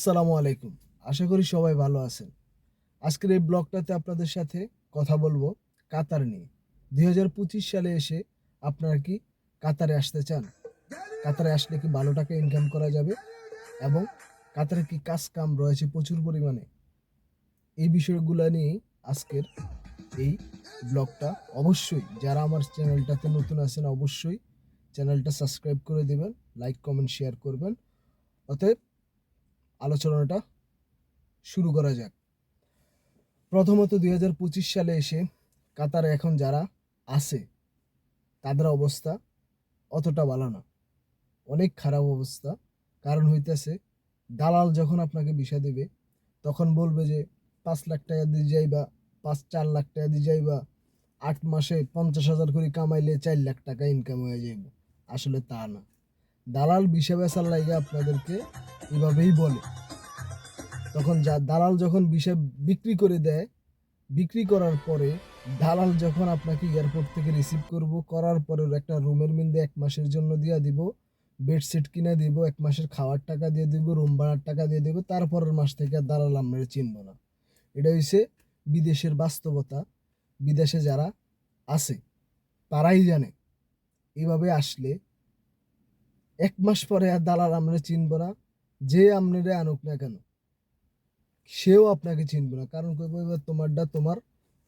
আসসালামু আলাইকুম। আশা করি সবাই ভালো আছেন। আজকের এই ব্লগটাতে আপনাদের সাথে কথা বলবো কাতার নিয়ে। ২০২৫ সালে এসে আপনারা কি কাতারে আসতে চান? কাতারে আসলে কি ভালো টাকা ইনকাম করা যাবে? এবং কাতারে কি কাজ কাম রয়েছে প্রচুর পরিমাণে? এই বিষয়গুলো নিয়েই আজকের এই ব্লগটা। অবশ্যই যারা আমার চ্যানেলটাতে নতুন আছেন অবশ্যই চ্যানেলটা সাবস্ক্রাইব করে দিবেন, লাইক, কমেন্ট, শেয়ার করবেন। অতএব আলোচনাটা শুরু করা যাক। প্রথমত ২০২৫ সালে এসে কাতারে এখন যারা আছে তাদের অবস্থা অতটা ভালো না, অনেক খারাপ অবস্থা। কারণ হইতেছে দালাল যখন আপনাকে ভিসা দেবে তখন বলবে যে ৫ লাখ টাকা দিয়ে যাইবা, ৪ লাখ টাকা দিয়ে যাইবা, ৮ মাসে ৫০,০০০ করে কামাইলে ৪ লাখ টাকা ইনকাম হয়ে যাইব। আসলে তা না। দালাল ভিসা বেচার লাগে আপনাদেরকে এভাবেই বলে। তখন দালাল যখন ভিসা বিক্রি করে দেয়, বিক্রি করার পরে দালাল যখন আপনাকে এয়ারপোর্ট থেকে রিসিভ করার পরে একটা রুমের মধ্যে ১ মাসের জন্য দিয়া দিব, বেডশিট কিনে দিব, ১ মাসের খাওয়ার টাকা দিয়ে দিব, রুম ভাড়ার টাকা দিয়ে দিব, তারপরের মাস থেকে আর দালাল আমরা চিনব না। এটা হইছে বিদেশের বাস্তবতা। বিদেশে যারা আছে তারাই জানে এভাবে আসলে ১ মাস পরে আর দালাল আমরা চিনব না। যে আপনারে আনুক না কেন সেও আপনাকে চিনবে না। কারণ কইব এবার তোমারটা তোমার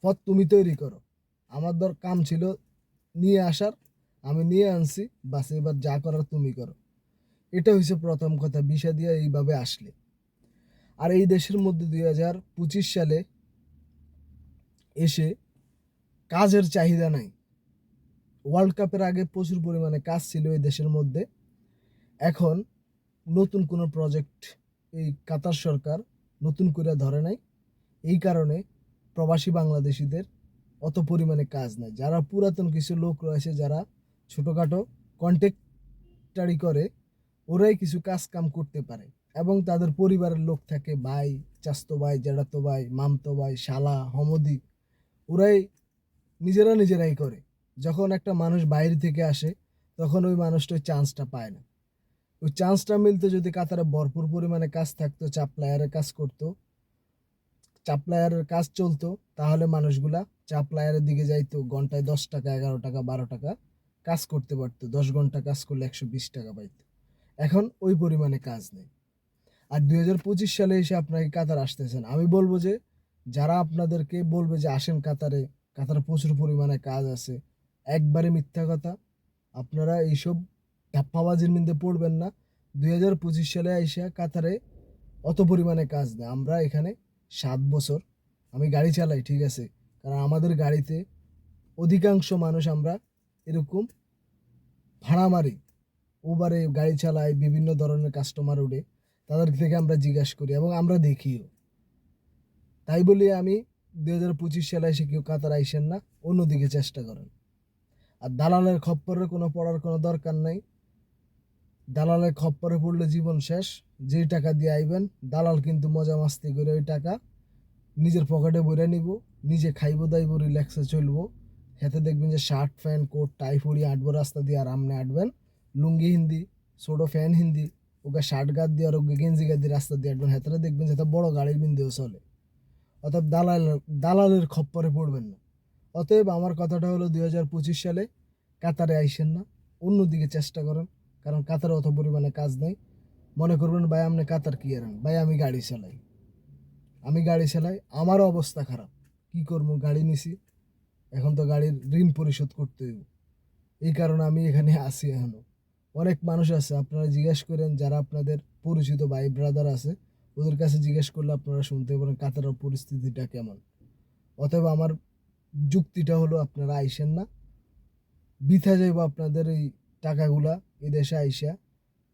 পথ তুমি তৈরি করো। আমার কাম ছিল নিয়ে আসার, আমি নিয়ে আনছি, বাস এবার যা করার তুমি করো। এটা হইছে প্রথম কথা ভিসা দিয়ে এইভাবে আসলে। আর এই দেশের মধ্যে ২০২৫ সালে এসে কাজের চাহিদা নাই। ওয়ার্ল্ড কাপের আগে প্রচুর পরিমাণে কাজ ছিল এই দেশের মধ্যে। এখন নতুন কোনো প্রজেক্ট এই কাতার সরকার নতুন করে ধরে নাই। এই কারণে প্রবাসী বাংলাদেশিদের অত পরিমাণে কাজ নাই। যারা পুরাতন কিছু লোক রয়েছে যারা ছোটোখাটো কন্ট্রাক্টারি করে, ওরাই কিছু কাজ কাম করতে পারে এবং তাদের পরিবারের লোক থাকে, ভাই, চাচতো ভাই, জ্যাঠাতো ভাই, মামতো ভাই, শালা, হমদি, ওরাই নিজেরাই করে। যখন একটা মানুষ বাইরে থেকে আসে তখন ওই মানুষটা ওই চান্সটা পায় না। ওই চান্সটা মিলতে যদি কাতারে ভরপুর পরিমাণে কাজ থাকতো, চাপলায়ারের কাজ করতো, চাপলায়ারের কাজ চলতো, তাহলে মানুষগুলা চাপলায়ারের দিকে যাইতো। ঘন্টায় ১০ টাকা, ১১ টাকা, ১২ টাকা কাজ করতে পারতো। ১০ ঘন্টা কাজ করলে ১২০ টাকা পাইতো। এখন ওই পরিমাণে কাজ নেই। আর ২০২৫ সালে এসে আপনাকে কাতার আসতেছেন, আমি বলবো যে যারা আপনাদেরকে বলবে যে আসেন কাতারে, কাতারে প্রচুর পরিমাণে কাজ আছে, একবারে মিথ্যা কথা। আপনারা এইসব ধাপ্পাবাজির মধ্যে পড়বেন না। ২০২৫ সালে আইসা কাতারে অত পরিমাণে কাজ নেই। আমরা এখানে ৭ বছর, আমি গাড়ি চালাই, ঠিক আছে, কারণ আমাদের গাড়িতে অধিকাংশ মানুষ আমরা এরকম ভাড়া মারি, উবারে গাড়ি চালাই, বিভিন্ন ধরনের কাস্টমার উঠে, তাদের থেকে আমরা জিজ্ঞাসা করি এবং আমরা দেখিও। তাই বলি আমি ২০২৫ সালে এসে কেউ কাতার আইসেন না, অন্যদিকে চেষ্টা করেন। আর দালালের খপ্পরে পড়ার কোনো দরকার নাই। দালালের খপ্পরে পড়লে জীবন শেষ। যেই টাকা দিয়ে আইবেন দালাল কিন্তু মজা মাস্তি করে ওই টাকা নিজের পকেটে বইরা নিব, নিজে খাইব দাইব, রিল্যাক্সে চলবো। হাতে দেখবেন যে শার্ট প্যান্ট কোট টাই পরি আটবো রাস্তা দিয়ে, আরামনে আটবেন, লুঙ্গি হিন্দি, ছোটো ফ্যান হিন্দি, ওকে শার্ট গাদ দিয়ে আর ওকে গেঞ্জি গাদ দিয়ে রাস্তা দিয়ে আটবেন। হাতে দেখবেন যে বড় গাড়ির বিন্দেও চলে। অতএব দালালের খপ্পরে পড়বেন না। অতএব আমার কথাটা হলো ২০২৫ সালে কাতারে আইসেন না, অন্যদিকে চেষ্টা করেন। কারণ কাতারে অত পরিমাণে কাজ নেই। মনে করবেন ভাই আপনি কাতার কি এরেন, ভাই আমি গাড়ি চালাই, আমারও অবস্থা খারাপ। কি করবো, গাড়ি নিছি, এখন তো গাড়ির ঋণ পরিশোধ করতে হইব। এই কারণে আমি এখানে আসি এখনো। অনেক মানুষ আছে, আপনারা জিজ্ঞেস করেন যারা আপনাদের পরিচিত ভাই ব্রাদার আছে, ওদের কাছে জিজ্ঞেস করলে আপনারা শুনতে পারেন কাতারের পরিস্থিতিটা কেমন। অতএব আমার যুক্তিটা হলো আপনারা আইসেন না, বৃথা যাইব আপনাদের এই টাকাগুলা। এদেশে আইসা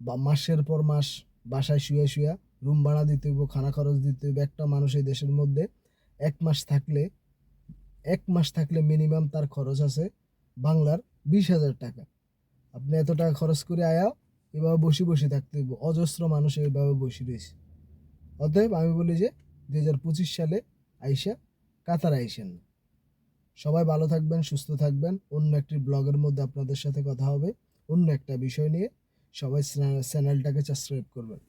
বা মাসের পর মাস বাসায় শুয়া রুম ভাড়া দিতে হইব, খানা খরচ দিতে হইব। একটা মানুষ এই দেশের মধ্যে ১ মাস থাকলে ১ মাস থাকলে মিনিমাম তার খরচ আছে বাংলার ২০,০০০ টাকা। আপনি এত টাকা খরচ করে আয়াও এভাবে বসে থাকতে হইব। অজস্র মানুষ এইভাবে বসে রয়েছে। অতএব আমি বলি যে ২০২৫ সালে আইসা কাতার আইসেন না। সবাই ভালো থাকবেন, সুস্থ থাকবেন। অন্য একটি ব্লগের মধ্যে আপনাদের সাথে কথা হবে অন্য একটা বিষয় নিয়ে। সবাই চ্যানেলটাকে সাবস্ক্রাইব করবেন।